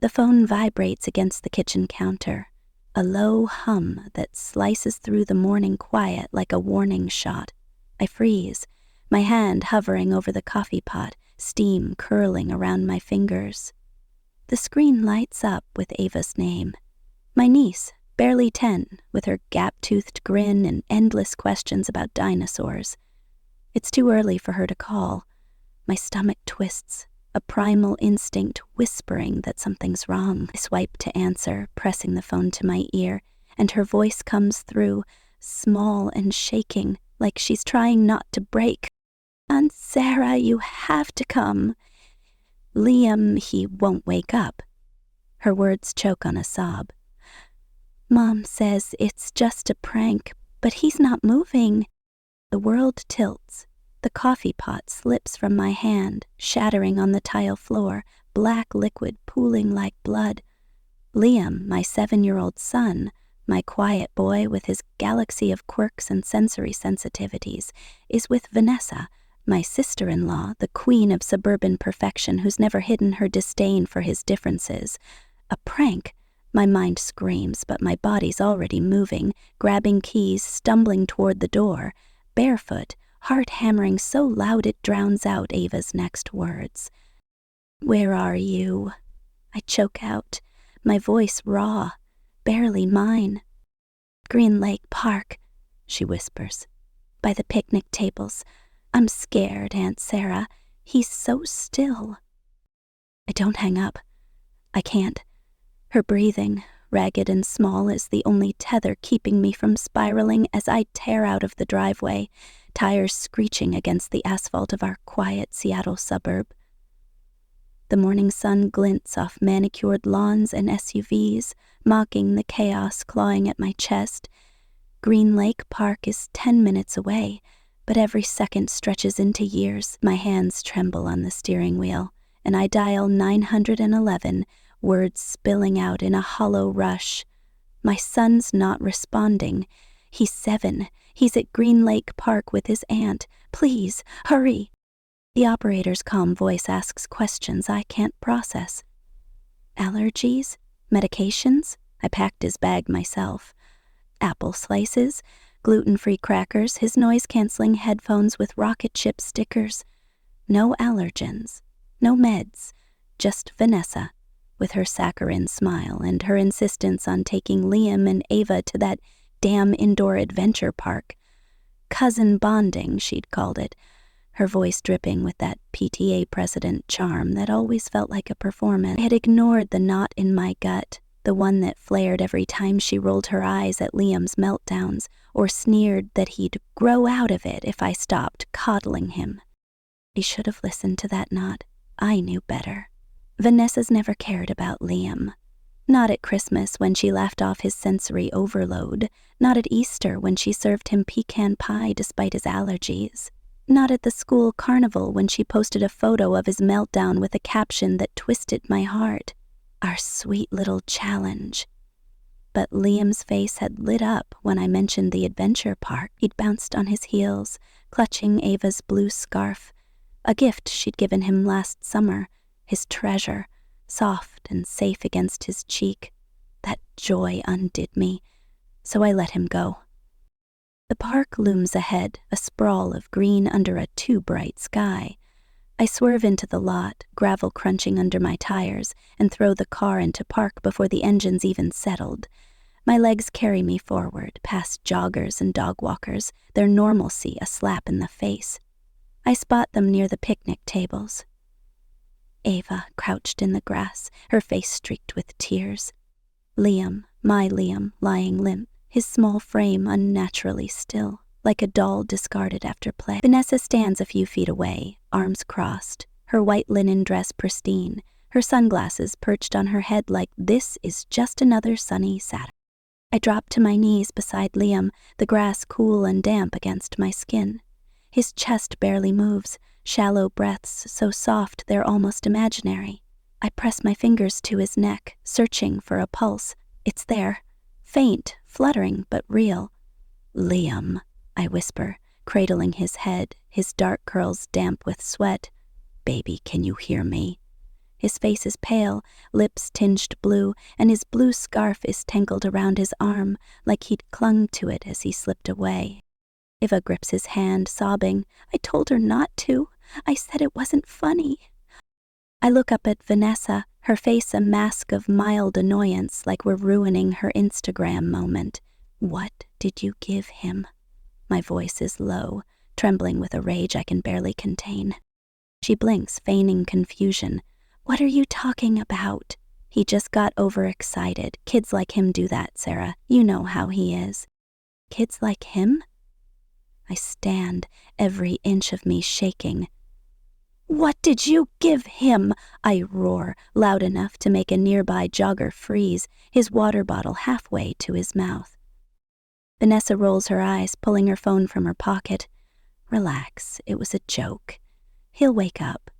The phone vibrates against the kitchen counter, a low hum that slices through the morning quiet like a warning shot. I freeze, my hand hovering over the coffee pot, steam curling around my fingers. The screen lights up with Ava's name. My niece, barely 10, with her gap-toothed grin and endless questions about dinosaurs. It's too early for her to call. My stomach twists, a primal instinct whispering that something's wrong. I swipe to answer, pressing the phone to my ear, and her voice comes through, small and shaking, like she's trying not to break. "Aunt Sarah, you have to come. Liam, he won't wake up." Her words choke on a sob. "Mom says it's just a prank, but he's not moving." The world tilts. The coffee pot slips from my hand, shattering on the tile floor, black liquid pooling like blood. Liam, my 7-year-old son, my quiet boy with his galaxy of quirks and sensory sensitivities, is with Vanessa, my sister-in-law, the queen of suburban perfection who's never hidden her disdain for his differences. A prank? My mind screams, but my body's already moving, grabbing keys, stumbling toward the door, barefoot, heart hammering so loud it drowns out Ava's next words. "Where are you?" I choke out, my voice raw, barely mine. "Green Lake Park," she whispers. "By the picnic tables. I'm scared, Aunt Sarah. He's so still." I don't hang up. I can't. Her breathing, ragged and small, is the only tether keeping me from spiraling as I tear out of the driveway, tires screeching against the asphalt of our quiet Seattle suburb. The morning sun glints off manicured lawns and SUVs, mocking the chaos clawing at my chest. Green Lake Park is 10 minutes away, but every second stretches into years. My hands tremble on the steering wheel, and I dial 911, words spilling out in a hollow rush. My son's not responding. He's 7. He's at Green Lake Park with his aunt. Please, hurry. The operator's calm voice asks questions I can't process. Allergies? Medications? I packed his bag myself. Apple slices? Gluten-free crackers, his noise-canceling headphones with rocket ship stickers. No allergens. No meds. Just Vanessa, with her saccharine smile and her insistence on taking Liam and Ava to that damn indoor adventure park. Cousin bonding, she'd called it, her voice dripping with that PTA president charm that always felt like a performance. I had ignored the knot in my gut, the one that flared every time she rolled her eyes at Liam's meltdowns, or sneered that he'd grow out of it if I stopped coddling him. I should have listened to that knot. I knew better. Vanessa's never cared about Liam. Not at Christmas when she laughed off his sensory overload, not at Easter when she served him pecan pie despite his allergies, not at the school carnival when she posted a photo of his meltdown with a caption that twisted my heart. Our sweet little challenge. But Liam's face had lit up when I mentioned the adventure park. He'd bounced on his heels, clutching Ava's blue scarf, a gift she'd given him last summer, his treasure, soft and safe against his cheek. That joy undid me, so I let him go. The park looms ahead, a sprawl of green under a too bright sky. I swerve into the lot, gravel crunching under my tires, and throw the car into park before the engine's even settled. My legs carry me forward, past joggers and dog walkers, their normalcy a slap in the face. I spot them near the picnic tables. Ava crouched in the grass, her face streaked with tears. Liam, my Liam, lying limp, his small frame unnaturally still, like a doll discarded after play. Vanessa stands a few feet away, arms crossed, her white linen dress pristine, her sunglasses perched on her head like this is just another sunny Saturday. I drop to my knees beside Liam, the grass cool and damp against my skin. His chest barely moves, shallow breaths so soft they're almost imaginary. I press my fingers to his neck, searching for a pulse. It's there, faint, fluttering, but real. "Liam," I whisper, cradling his head, his dark curls damp with sweat. "Baby, can you hear me?" His face is pale, lips tinged blue, and his blue scarf is tangled around his arm like he'd clung to it as he slipped away. Eva grips his hand, sobbing. I told her not to. I said it wasn't funny. I look up at Vanessa, her face a mask of mild annoyance like we're ruining her Instagram moment. What did you give him? My voice is low, trembling with a rage I can barely contain. She blinks, feigning confusion. What are you talking about? He just got overexcited. Kids like him do that, Sarah. You know how he is. Kids like him? I stand, every inch of me shaking. What did you give him? I roar, loud enough to make a nearby jogger freeze, his water bottle halfway to his mouth. Vanessa rolls her eyes, pulling her phone from her pocket. Relax, it was a joke. He'll wake up.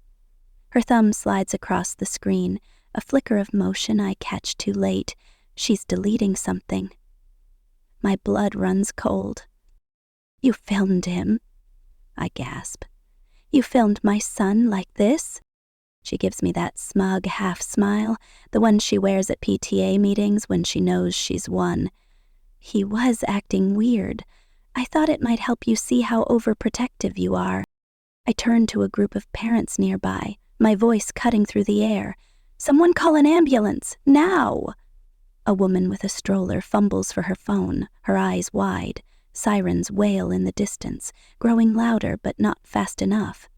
Her thumb slides across the screen, a flicker of motion I catch too late. She's deleting something. My blood runs cold. You filmed him? I gasp. You filmed my son like this? She gives me that smug half-smile, the one she wears at PTA meetings when she knows she's won. He was acting weird. I thought it might help you see how overprotective you are. I turn to a group of parents nearby, my voice cutting through the air. Someone call an ambulance, now! A woman with a stroller fumbles for her phone, her eyes wide. Sirens wail in the distance, growing louder but not fast enough.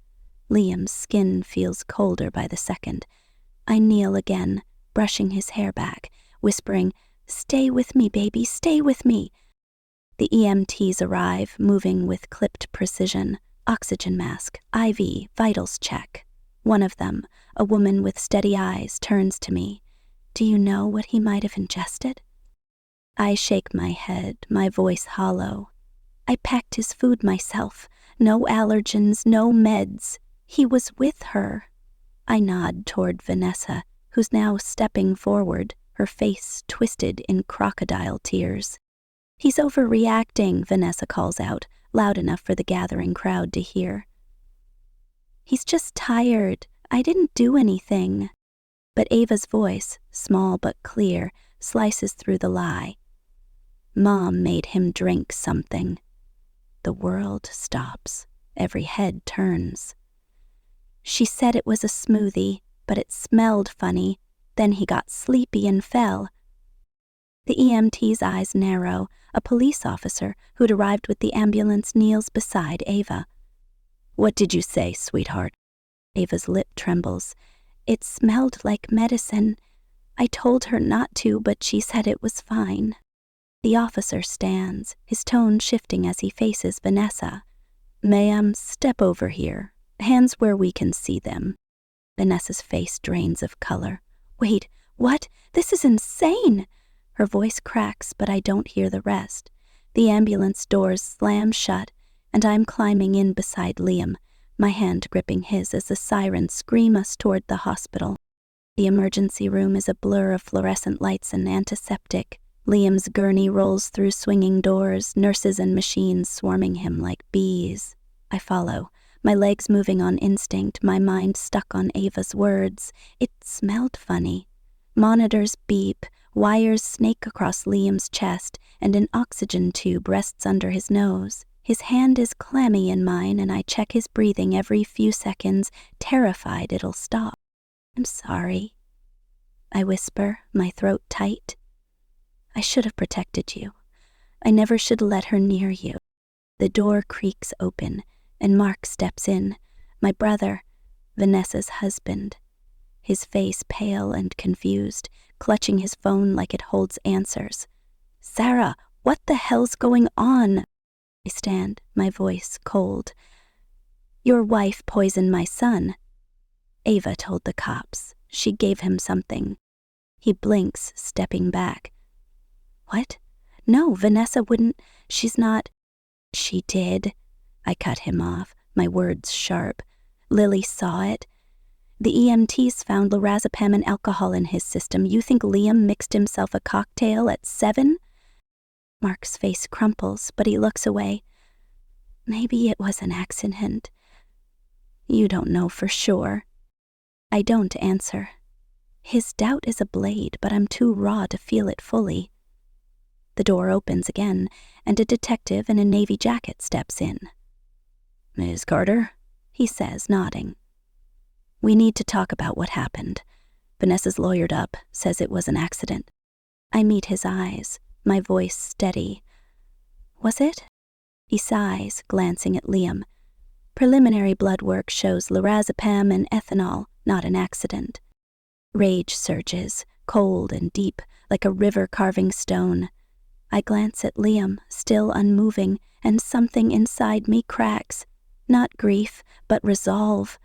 Liam's skin feels colder by the second. I kneel again, brushing his hair back, whispering, Stay with me, baby, stay with me. The EMTs arrive, moving with clipped precision. Oxygen mask, IV, vitals check. One of them, a woman with steady eyes, turns to me. Do you know what he might have ingested? I shake my head, my voice hollow. I packed his food myself. No allergens, no meds. He was with her. I nod toward Vanessa, who's now stepping forward, her face twisted in crocodile tears. He's overreacting, Vanessa calls out, loud enough for the gathering crowd to hear. He's just tired. I didn't do anything. But Ava's voice, small but clear, slices through the lie. Mom made him drink something. The world stops. Every head turns. She said it was a smoothie, but it smelled funny. Then he got sleepy and fell. The EMT's eyes narrow. A police officer who'd arrived with the ambulance kneels beside Ava. What did you say, sweetheart? Ava's lip trembles. It smelled like medicine. I told her not to, but she said it was fine. The officer stands, his tone shifting as he faces Vanessa. Ma'am, step over here. Hands where we can see them. Vanessa's face drains of color. Wait, what? This is insane! Her voice cracks, but I don't hear the rest. The ambulance doors slam shut, and I'm climbing in beside Liam, my hand gripping his as the sirens scream us toward the hospital. The emergency room is a blur of fluorescent lights and antiseptic. Liam's gurney rolls through swinging doors, nurses and machines swarming him like bees. I follow, my legs moving on instinct, my mind stuck on Ava's words. It smelled funny. Monitors beep, wires snake across Liam's chest, and an oxygen tube rests under his nose. His hand is clammy in mine, and I check his breathing every few seconds, terrified it'll stop. I'm sorry, I whisper, my throat tight. I should have protected you. I never should let her near you. The door creaks open, and Mark steps in, my brother, Vanessa's husband. His face pale and confused, clutching his phone like it holds answers. Sarah, what the hell's going on? I stand, my voice cold. Your wife poisoned my son. Ava told the cops. She gave him something. He blinks, stepping back. What? No, Vanessa wouldn't. She's not. She did. I cut him off, my words sharp. Lily saw it. The EMTs found lorazepam and alcohol in his system. You think Liam mixed himself a cocktail at 7? Mark's face crumples, but he looks away. Maybe it was an accident. You don't know for sure. I don't answer. His doubt is a blade, but I'm too raw to feel it fully. The door opens again, and a detective in a navy jacket steps in. "Ms. Carter?" he says, nodding. "We need to talk about what happened. Vanessa's lawyered up, says it was an accident." I meet his eyes, my voice steady. "Was it?" He sighs, glancing at Liam. "Preliminary blood work shows lorazepam and ethanol, not an accident." Rage surges, cold and deep, like a river carving stone. I glance at Liam, still unmoving, and something inside me cracks. Not grief, but resolve.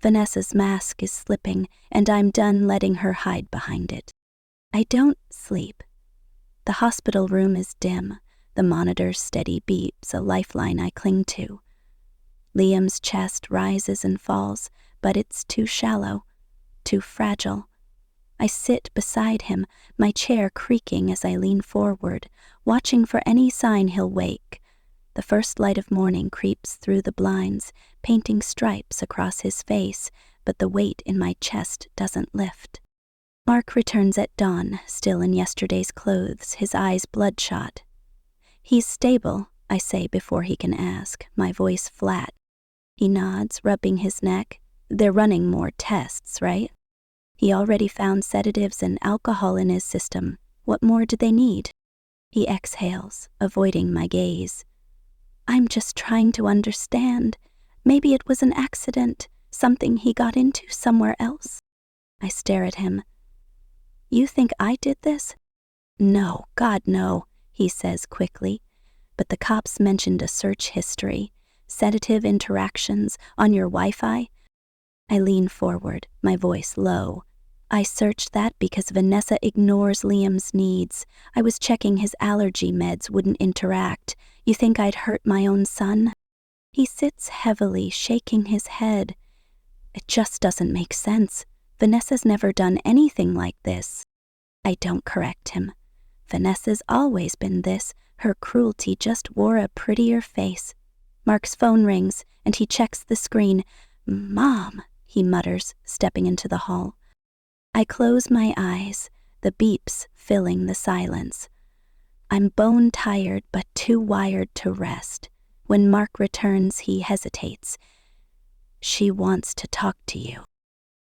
Vanessa's mask is slipping, and I'm done letting her hide behind it. I don't sleep. The hospital room is dim, the monitor's steady beeps, a lifeline I cling to. Liam's chest rises and falls, but it's too shallow, too fragile. I sit beside him, my chair creaking as I lean forward, watching for any sign he'll wake. The first light of morning creeps through the blinds, painting stripes across his face, but the weight in my chest doesn't lift. Mark returns at dawn, still in yesterday's clothes, his eyes bloodshot. "He's stable," I say before he can ask, my voice flat. He nods, rubbing his neck. "They're running more tests, right?" He already found sedatives and alcohol in his system. What more do they need? He exhales, avoiding my gaze. "I'm just trying to understand. Maybe it was an accident, something he got into somewhere else." I stare at him. "You think I did this?" "No, God, no," he says quickly. "But the cops mentioned a search history, sedative interactions on your Wi-Fi." I lean forward, my voice low. "I searched that because Vanessa ignores Liam's needs. I was checking his allergy meds wouldn't interact. You think I'd hurt my own son?" He sits heavily, shaking his head. "It just doesn't make sense. Vanessa's never done anything like this." I don't correct him. Vanessa's always been this. Her cruelty just wore a prettier face. Mark's phone rings, and he checks the screen. "Mom," he mutters, stepping into the hall. I close my eyes, the beeps filling the silence. I'm bone-tired but too wired to rest. When Mark returns, he hesitates. "She wants to talk to you."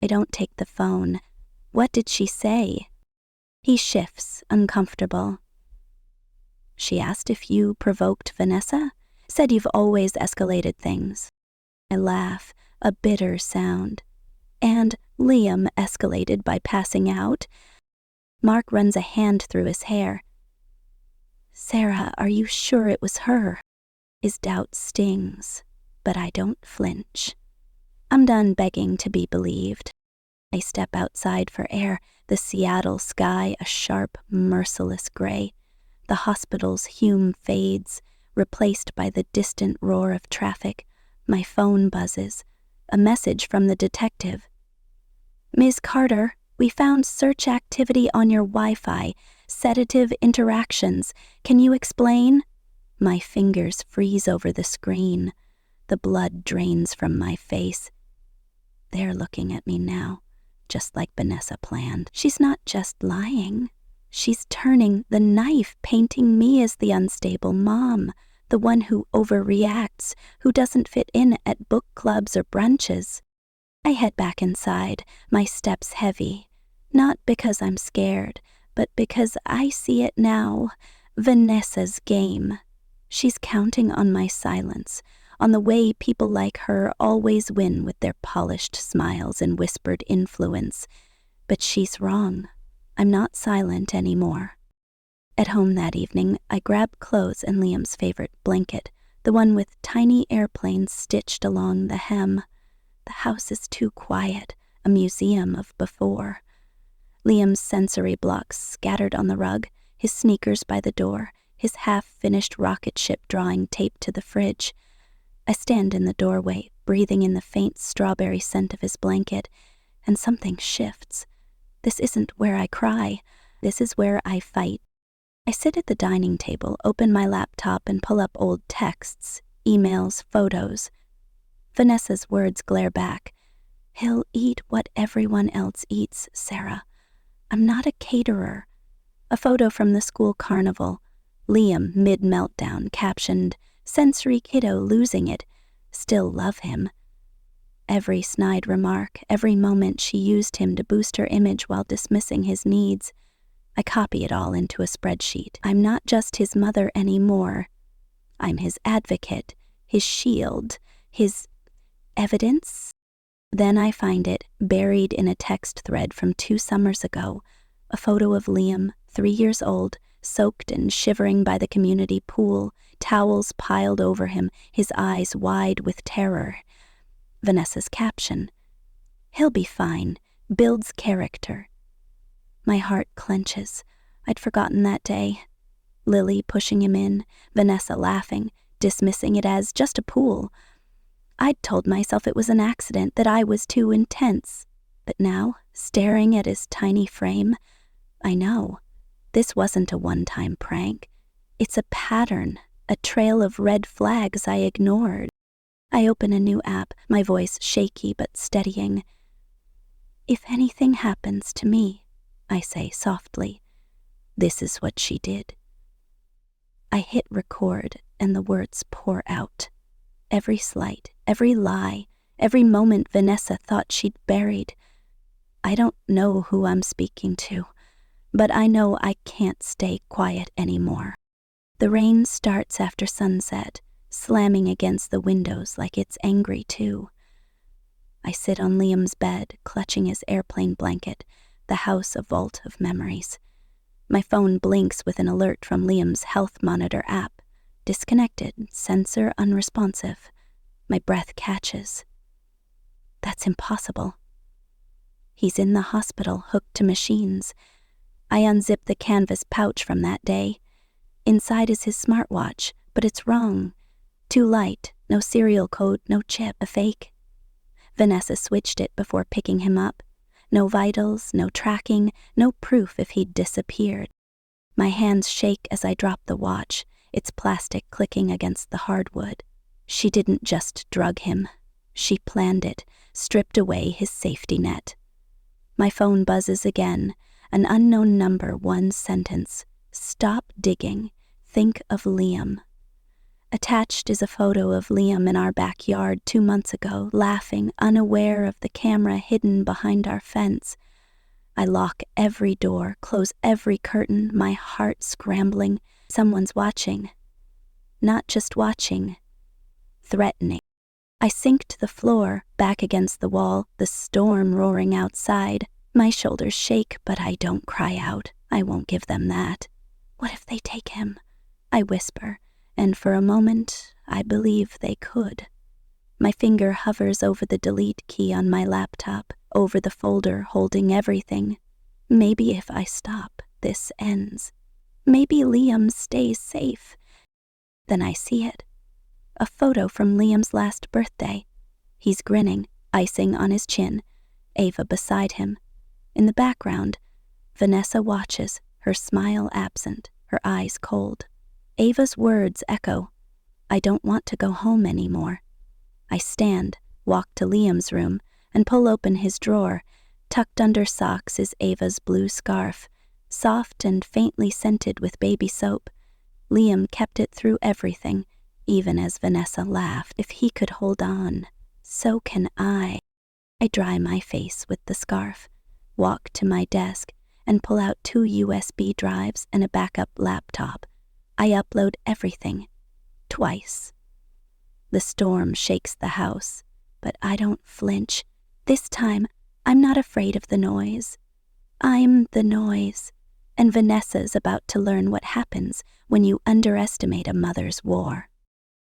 I don't take the phone. "What did she say?" He shifts, uncomfortable. "She asked if you provoked Vanessa. Said you've always escalated things." I laugh, a bitter sound. "And Liam escalated by passing out." Mark runs a hand through his hair. "Sarah, are you sure it was her?" His doubt stings, but I don't flinch. I'm done begging to be believed. I step outside for air, the Seattle sky a sharp, merciless gray. The hospital's hume fades, replaced by the distant roar of traffic. My phone buzzes. A message from the detective. "Ms. Carter, we found search activity on your Wi-Fi, sedative interactions. Can you explain?" My fingers freeze over the screen. The blood drains from my face. They're looking at me now, just like Vanessa planned. She's not just lying. She's turning the knife, painting me as the unstable mom, the one who overreacts, who doesn't fit in at book clubs or brunches. I head back inside, my steps heavy, not because I'm scared, but because I see it now, Vanessa's game. She's counting on my silence, on the way people like her always win with their polished smiles and whispered influence. But she's wrong. I'm not silent anymore. At home that evening, I grab clothes and Liam's favorite blanket, the one with tiny airplanes stitched along the hem. The house is too quiet, a museum of before. Liam's sensory blocks scattered on the rug, his sneakers by the door, his half-finished rocket ship drawing taped to the fridge. I stand in the doorway, breathing in the faint strawberry scent of his blanket, and something shifts. This isn't where I cry. This is where I fight. I sit at the dining table, open my laptop, and pull up old texts, emails, photos. Vanessa's words glare back. He'll eat what everyone else eats, Sarah. I'm not a caterer. A photo from the school carnival. Liam, mid-meltdown, captioned, "Sensory kiddo losing it. Still love him." Every snide remark, every moment she used him to boost her image while dismissing his needs. I copy it all into a spreadsheet. I'm not just his mother anymore. I'm his advocate, his shield, his evidence. Then I find it, buried in a text thread from 2 summers ago, a photo of Liam, 3 years old, soaked and shivering by the community pool, towels piled over him, his eyes wide with terror. Vanessa's caption, "He'll be fine, builds character." My heart clenches. I'd forgotten that day. Lily pushing him in, Vanessa laughing, dismissing it as just a pool. I'd told myself it was an accident, that I was too intense. But now, staring at his tiny frame, I know. This wasn't a one-time prank. It's a pattern, a trail of red flags I ignored. I open a new app, my voice shaky but steadying. "If anything happens to me," I say softly, "this is what she did." I hit record and the words pour out. Every slight, every lie, every moment Vanessa thought she'd buried. I don't know who I'm speaking to, but I know I can't stay quiet anymore. The rain starts after sunset, slamming against the windows like it's angry too. I sit on Liam's bed, clutching his airplane blanket, the house a vault of memories. My phone blinks with an alert from Liam's health monitor app. Disconnected, sensor unresponsive. My breath catches. That's impossible. He's in the hospital, hooked to machines. I unzip the canvas pouch from that day. Inside is his smartwatch, but it's wrong. Too light, no serial code, no chip, a fake. Vanessa switched it before picking him up. No vitals, no tracking, no proof if he'd disappeared. My hands shake as I drop the watch, its plastic clicking against the hardwood. She didn't just drug him. She planned it, stripped away his safety net. My phone buzzes again, an unknown number, one sentence. "Stop digging. Think of Liam." Attached is a photo of Liam in our backyard 2 months ago, laughing, unaware of the camera hidden behind our fence. I lock every door, close every curtain, my heart scrambling. Someone's watching. Not just watching, threatening. I sink to the floor, back against the wall, the storm roaring outside. My shoulders shake, but I don't cry out. I won't give them that. What if they take him? I whisper, and for a moment, I believe they could. My finger hovers over the delete key on my laptop, over the folder holding everything. Maybe if I stop, this ends. Maybe Liam stays safe. Then I see it. A photo from Liam's last birthday. He's grinning, icing on his chin, Ava beside him. In the background, Vanessa watches, her smile absent, her eyes cold. Ava's words echo, "I don't want to go home anymore." I stand, walk to Liam's room, and pull open his drawer. Tucked under socks is Ava's blue scarf, soft and faintly scented with baby soap. Liam kept it through everything, even as Vanessa laughed. If he could hold on, so can I. I dry my face with the scarf, walk to my desk, and pull out 2 USB drives and a backup laptop. I upload everything, twice. The storm shakes the house, but I don't flinch. This time, I'm not afraid of the noise. I'm the noise, and Vanessa's about to learn what happens when you underestimate a mother's war.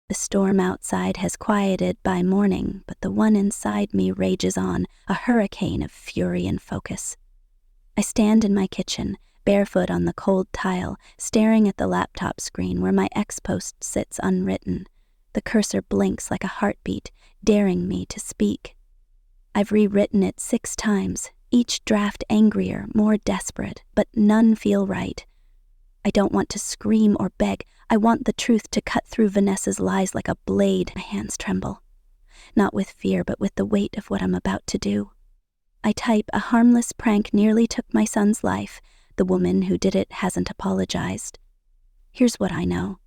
The storm outside has quieted by morning, but the one inside me rages on, a hurricane of fury and focus. I stand in my kitchen, barefoot on the cold tile, staring at the laptop screen where my ex-post sits unwritten. The cursor blinks like a heartbeat, daring me to speak. I've rewritten it 6 times, each draft angrier, more desperate, but none feel right. I don't want to scream or beg. I want the truth to cut through Vanessa's lies like a blade. My hands tremble. not with fear but with the weight of what I'm about to do. I type, "A harmless prank nearly took my son's life. The woman who did it hasn't apologized." Here's what I know.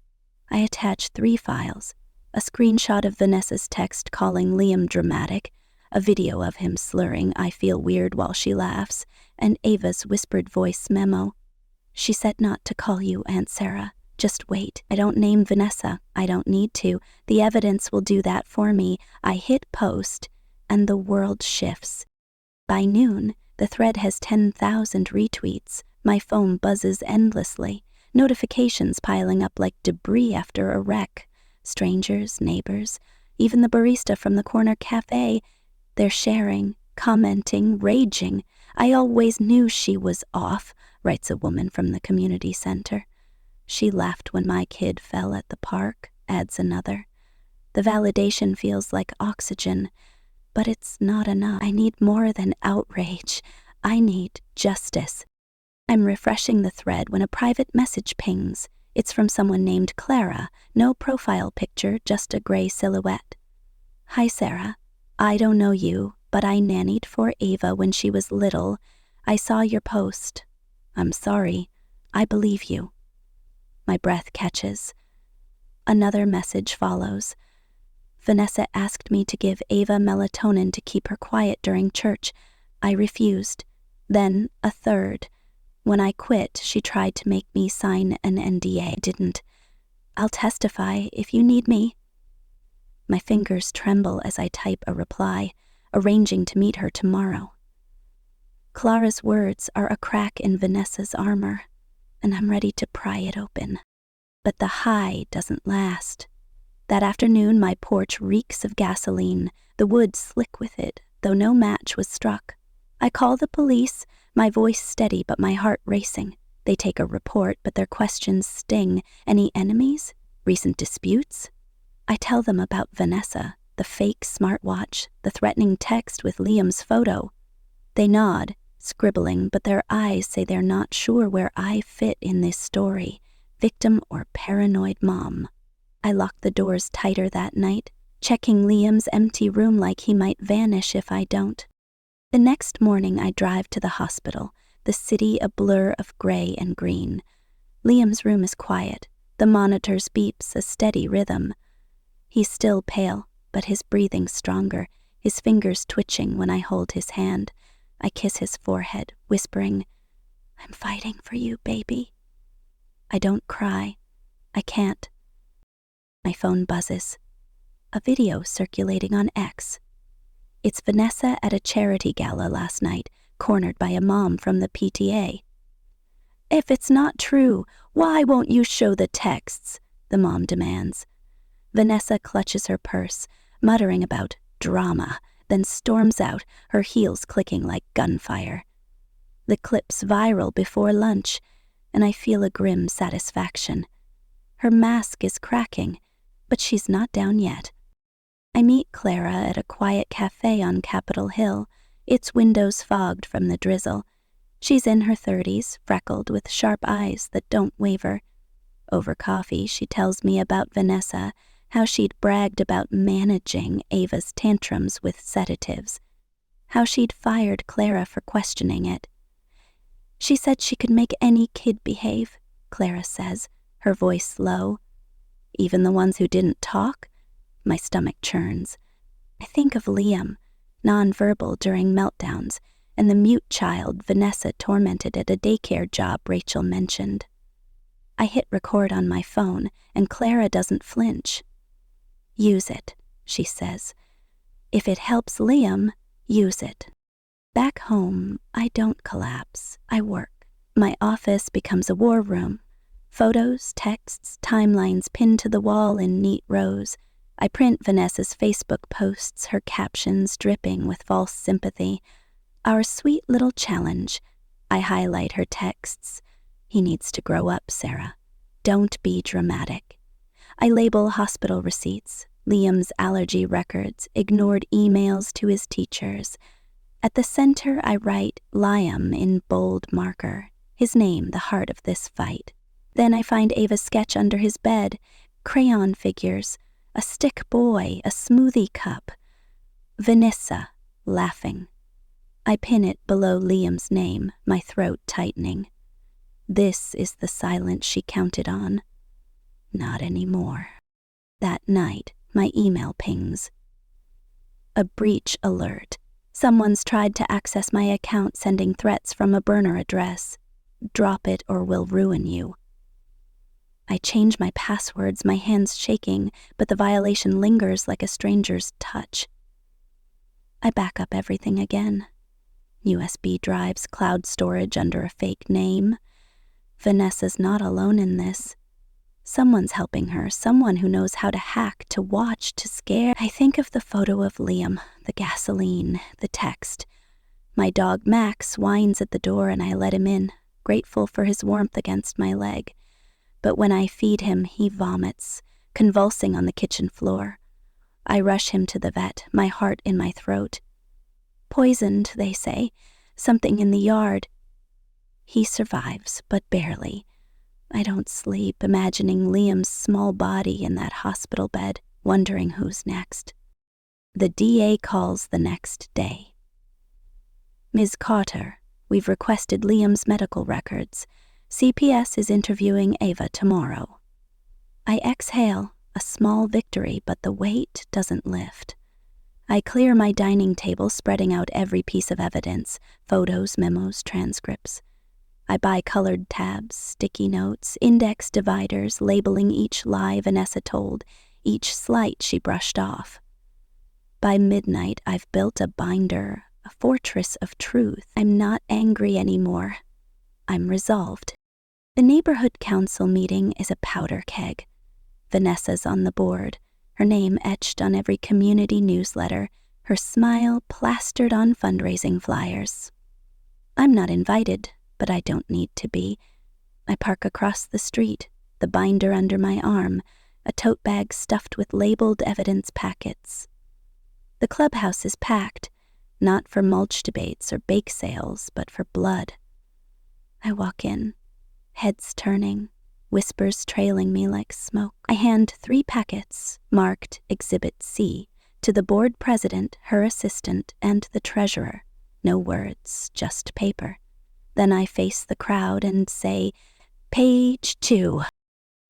I attach 3 files: a screenshot of Vanessa's text calling Liam dramatic, a video of him slurring "I feel weird" while she laughs, and Ava's whispered voice memo. "She said not to call you, Aunt Sarah. Just wait. I don't name Vanessa. I don't need to. The evidence will do that for me." I hit post, and the world shifts. By noon, the thread has 10,000 retweets. My phone buzzes endlessly, notifications piling up like debris after a wreck. Strangers, neighbors, even the barista from the corner cafe. They're sharing, commenting, raging. "I always knew she was off," writes a woman from the community center. "She laughed when my kid fell at the park," adds another. The validation feels like oxygen, but it's not enough. I need more than outrage. I need justice. I'm refreshing the thread when a private message pings. It's from someone named Clara. No profile picture, just a gray silhouette. "Hi, Sarah. I don't know you, but I nannied for Ava when she was little. I saw your post. I'm sorry. I believe you." My breath catches. Another message follows. "Vanessa asked me to give Ava melatonin to keep her quiet during church. I refused." Then a third. "When I quit, she tried to make me sign an NDA. I didn't. I'll testify if you need me." My fingers tremble as I type a reply, arranging to meet her tomorrow. Clara's words are a crack in Vanessa's armor, and I'm ready to pry it open. But the high doesn't last. That afternoon, my porch reeks of gasoline, the wood slick with it, though no match was struck. I call the police, my voice steady but my heart racing. They take a report, but their questions sting. "Any enemies? Recent disputes?" I tell them about Vanessa, the fake smartwatch, the threatening text with Liam's photo. They nod, scribbling, but their eyes say they're not sure where I fit in this story, victim or paranoid mom. I lock the doors tighter that night, checking Liam's empty room like he might vanish if I don't. The next morning I drive to the hospital, the city a blur of gray and green. Liam's room is quiet. The monitor's beeps a steady rhythm. He's still pale, but his breathing stronger, his fingers twitching when I hold his hand. I kiss his forehead, whispering, "I'm fighting for you, baby." I don't cry. I can't. My phone buzzes. A video circulating on X. It's Vanessa at a charity gala last night, cornered by a mom from the PTA. "If it's not true, why won't you show the texts?" the mom demands. Vanessa clutches her purse, muttering about drama, then storms out, her heels clicking like gunfire. The clip's viral before lunch, and I feel a grim satisfaction. Her mask is cracking, but she's not down yet. I meet Clara at a quiet cafe on Capitol Hill, its windows fogged from the drizzle. She's in her 30s, freckled with sharp eyes that don't waver. Over coffee, she tells me about Vanessa, how she'd bragged about managing Ava's tantrums with sedatives, how she'd fired Clara for questioning it. "She said she could make any kid behave," Clara says, her voice low. "Even the ones who didn't talk?" My stomach churns. I think of Liam, nonverbal during meltdowns, and the mute child Vanessa tormented at a daycare job Rachel mentioned. I hit record on my phone, and Clara doesn't flinch. "Use it," she says. "If it helps Liam, use it." Back home, I don't collapse. I work. My office becomes a war room. Photos, texts, timelines pinned to the wall in neat rows. I print Vanessa's Facebook posts, her captions dripping with false sympathy. Our sweet little challenge. I highlight her texts. "He needs to grow up, Sarah. Don't be dramatic." I label hospital receipts, Liam's allergy records, ignored emails to his teachers. At the center, I write Liam in bold marker, his name the heart of this fight. Then I find Ava's sketch under his bed, crayon figures, a stick boy, a smoothie cup, Vanessa, laughing. I pin it below Liam's name, my throat tightening. This is the silence she counted on. Not anymore. That night, my email pings. A breach alert. Someone's tried to access my account, sending threats from a burner address. Drop it or we'll ruin you. I change my passwords, my hands shaking, but the violation lingers like a stranger's touch. I back up everything again. USB drives, cloud storage under a fake name. Vanessa's not alone in this. Someone's helping her, someone who knows how to hack, to watch, to scare. I think of the photo of Liam, the gasoline, the text. My dog Max whines at the door and I let him in, grateful for his warmth against my leg. But when I feed him, he vomits, convulsing on the kitchen floor. I rush him to the vet, my heart in my throat. Poisoned, they say, something in the yard. He survives, but barely. I don't sleep, imagining Liam's small body in that hospital bed, wondering who's next. The DA calls the next day. Ms. Carter, we've requested Liam's medical records. CPS is interviewing Ava tomorrow. I exhale, a small victory, but the weight doesn't lift. I clear my dining table, spreading out every piece of evidence, photos, memos, transcripts. I buy colored tabs, sticky notes, index dividers, labeling each lie Vanessa told, each slight she brushed off. By midnight, I've built a binder, a fortress of truth. I'm not angry anymore. I'm resolved. The neighborhood council meeting is a powder keg. Vanessa's on the board, her name etched on every community newsletter, her smile plastered on fundraising flyers. I'm not invited, but I don't need to be. I park across the street, the binder under my arm, a tote bag stuffed with labeled evidence packets. The clubhouse is packed, not for mulch debates or bake sales, but for blood. I walk in, heads turning, whispers trailing me like smoke. I hand 3 packets, marked Exhibit C, to the board president, her assistant, and the treasurer. No words, just paper. Then I face the crowd and say, Page 2.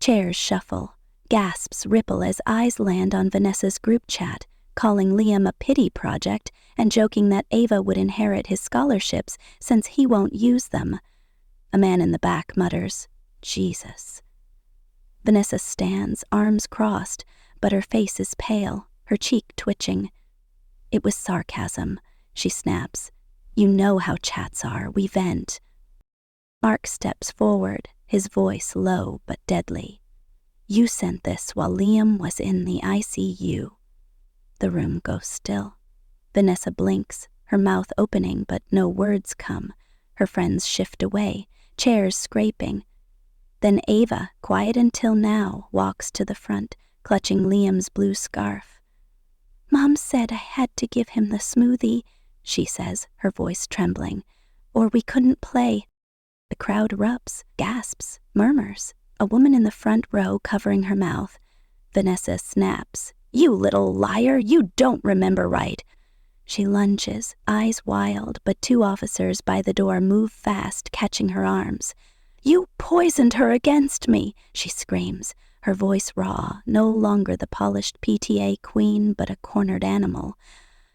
Chairs shuffle, gasps ripple as eyes land on Vanessa's group chat, calling Liam a pity project and joking that Ava would inherit his scholarships since he won't use them. A man in the back mutters, Jesus. Vanessa stands, arms crossed, but her face is pale, her cheek twitching. It was sarcasm, she snaps. You know how chats are, we vent. Mark steps forward, his voice low but deadly. You sent this while Liam was in the ICU. The room goes still. Vanessa blinks, her mouth opening but no words come. Her friends shift away, chairs scraping. Then Ava, quiet until now, walks to the front, clutching Liam's blue scarf. Mom said I had to give him the smoothie, she says, her voice trembling, or we couldn't play. The crowd erupts, gasps, murmurs, a woman in the front row covering her mouth. Vanessa snaps, You little liar, you don't remember right. She lunges, eyes wild, but 2 officers by the door move fast, catching her arms. You poisoned her against me, she screams, her voice raw, no longer the polished PTA queen, but a cornered animal.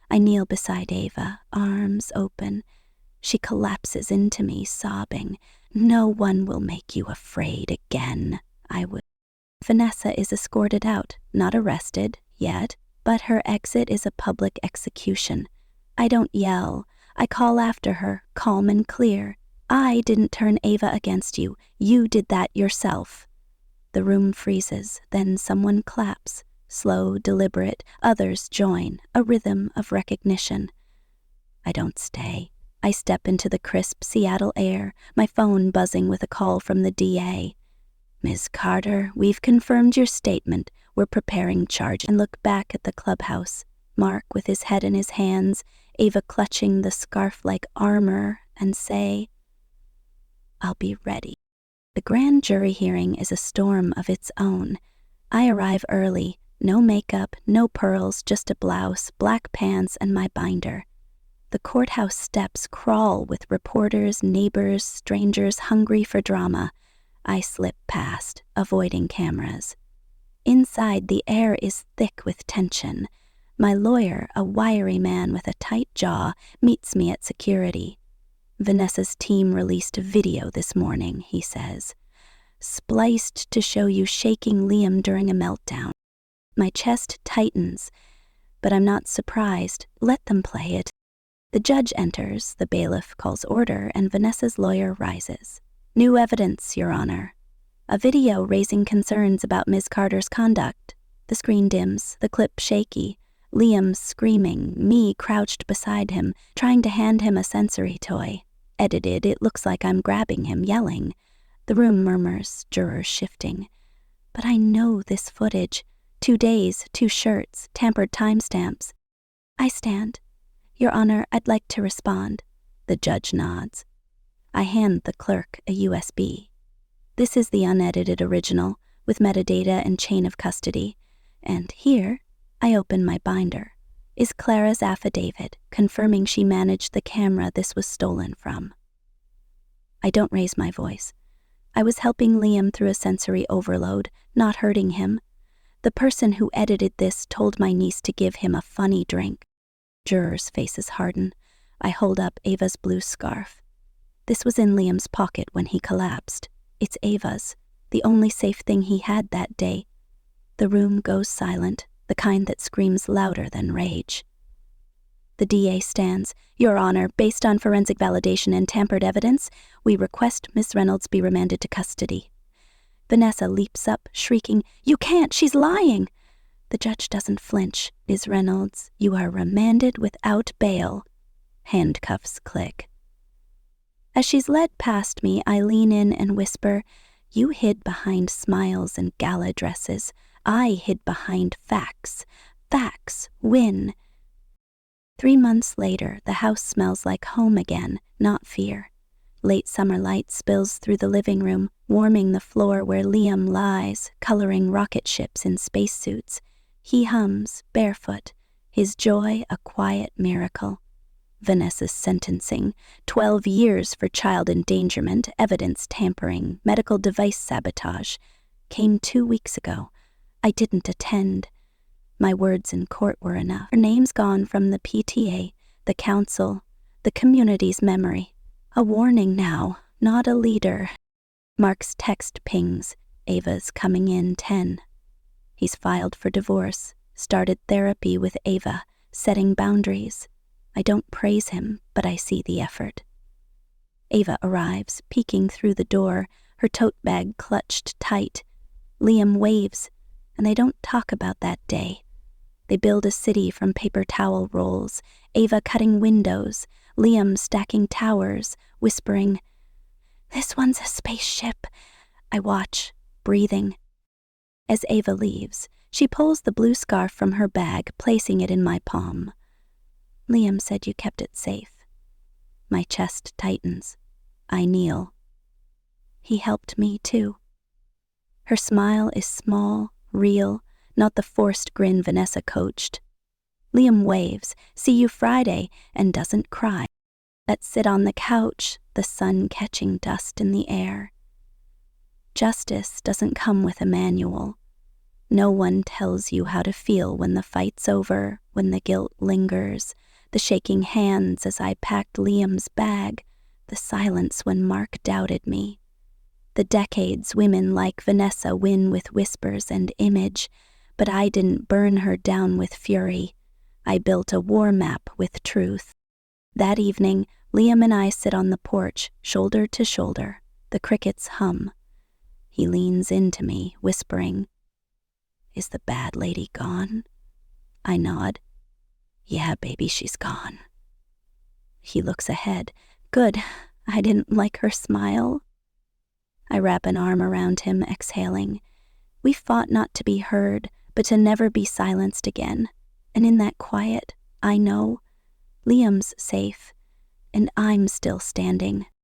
I kneel beside Ava, arms open. She collapses into me, sobbing. No one will make you afraid again, I would. Vanessa is escorted out, not arrested, yet, but her exit is a public execution. I don't yell. I call after her, calm and clear. I didn't turn Ava against you. You did that yourself. The room freezes, then someone claps. Slow, deliberate, others join, a rhythm of recognition. I don't stay. I step into the crisp Seattle air, my phone buzzing with a call from the DA. Ms. Carter, we've confirmed your statement. We're preparing charge. And look back at the clubhouse. Mark with his head in his hands, Ava clutching the scarf like armor, and say, I'll be ready. The grand jury hearing is a storm of its own. I arrive early, No makeup, no pearls, just a blouse, black pants, and my binder. The courthouse steps crawl with reporters, neighbors, strangers hungry for drama. I slip past, avoiding cameras. Inside, the air is thick with tension. My lawyer, a wiry man with a tight jaw, meets me at security. Vanessa's team released a video this morning, he says. Spliced to show you shaking Liam during a meltdown. My chest tightens, but I'm not surprised. Let them play it. The judge enters, the bailiff calls order, and Vanessa's lawyer rises. New evidence, Your Honor. A video raising concerns about Ms. Carter's conduct. The screen dims, the clip shaky. Liam screaming, me crouched beside him, trying to hand him a sensory toy. Edited, it looks like I'm grabbing him, yelling. The room murmurs, jurors shifting. But I know this footage. 2 days, 2 shirts, tampered timestamps. I stand. Your Honor, I'd like to respond. The judge nods. I hand the clerk a USB. This is the unedited original, with metadata and chain of custody. And here, I open my binder, is Clara's affidavit confirming she managed the camera this was stolen from. I don't raise my voice. I was helping Liam through a sensory overload, not hurting him. The person who edited this told my niece to give him a funny drink. Jurors' faces harden. I hold up Ava's blue scarf. This was in Liam's pocket when he collapsed. It's Ava's, the only safe thing he had that day. The room goes silent, the kind that screams louder than rage. The DA stands. Your Honor, based on forensic validation and tampered evidence, we request Miss Reynolds be remanded to custody. Vanessa leaps up, shrieking, You can't, she's lying! The judge doesn't flinch. Ms. Reynolds, you are remanded without bail. Handcuffs click. As she's led past me, I lean in and whisper, You hid behind smiles and gala dresses. I hid behind facts. Facts win. 3 months later, the house smells like home again, not fear. Late summer light spills through the living room, warming the floor where Liam lies, coloring rocket ships in spacesuits. He hums, barefoot, his joy a quiet miracle. Vanessa's sentencing, 12 years for child endangerment, evidence tampering, medical device sabotage, came 2 weeks ago. I didn't attend. My words in court were enough. Her name's gone from the PTA, the council, the community's memory. A warning now, not a leader. Mark's text pings. Ava's coming in 10. He's filed for divorce, started therapy with Ava, setting boundaries. I don't praise him, but I see the effort. Ava arrives, peeking through the door, her tote bag clutched tight. Liam waves, and they don't talk about that day. They build a city from paper towel rolls, Ava cutting windows, Liam stacking towers, whispering, This one's a spaceship. I watch, breathing. As Ava leaves, she pulls the blue scarf from her bag, placing it in my palm. Liam said you kept it safe. My chest tightens. I kneel. He helped me, too. Her smile is small, real, not the forced grin Vanessa coached. Liam waves, see you Friday, and doesn't cry. Let's sit on the couch, the sun catching dust in the air. Justice doesn't come with a manual. No one tells you how to feel when the fight's over, when the guilt lingers, the shaking hands as I packed Liam's bag, the silence when Mark doubted me. The decades women like Vanessa win with whispers and image, but I didn't burn her down with fury. I built a war map with truth. That evening, Liam and I sit on the porch, shoulder to shoulder. The crickets hum. He leans into me, whispering, Is the bad lady gone? I nod. Yeah, baby, she's gone. He looks ahead. Good. I didn't like her smile. I wrap an arm around him, exhaling. We fought not to be heard, but to never be silenced again. And in that quiet, I know Liam's safe, and I'm still standing.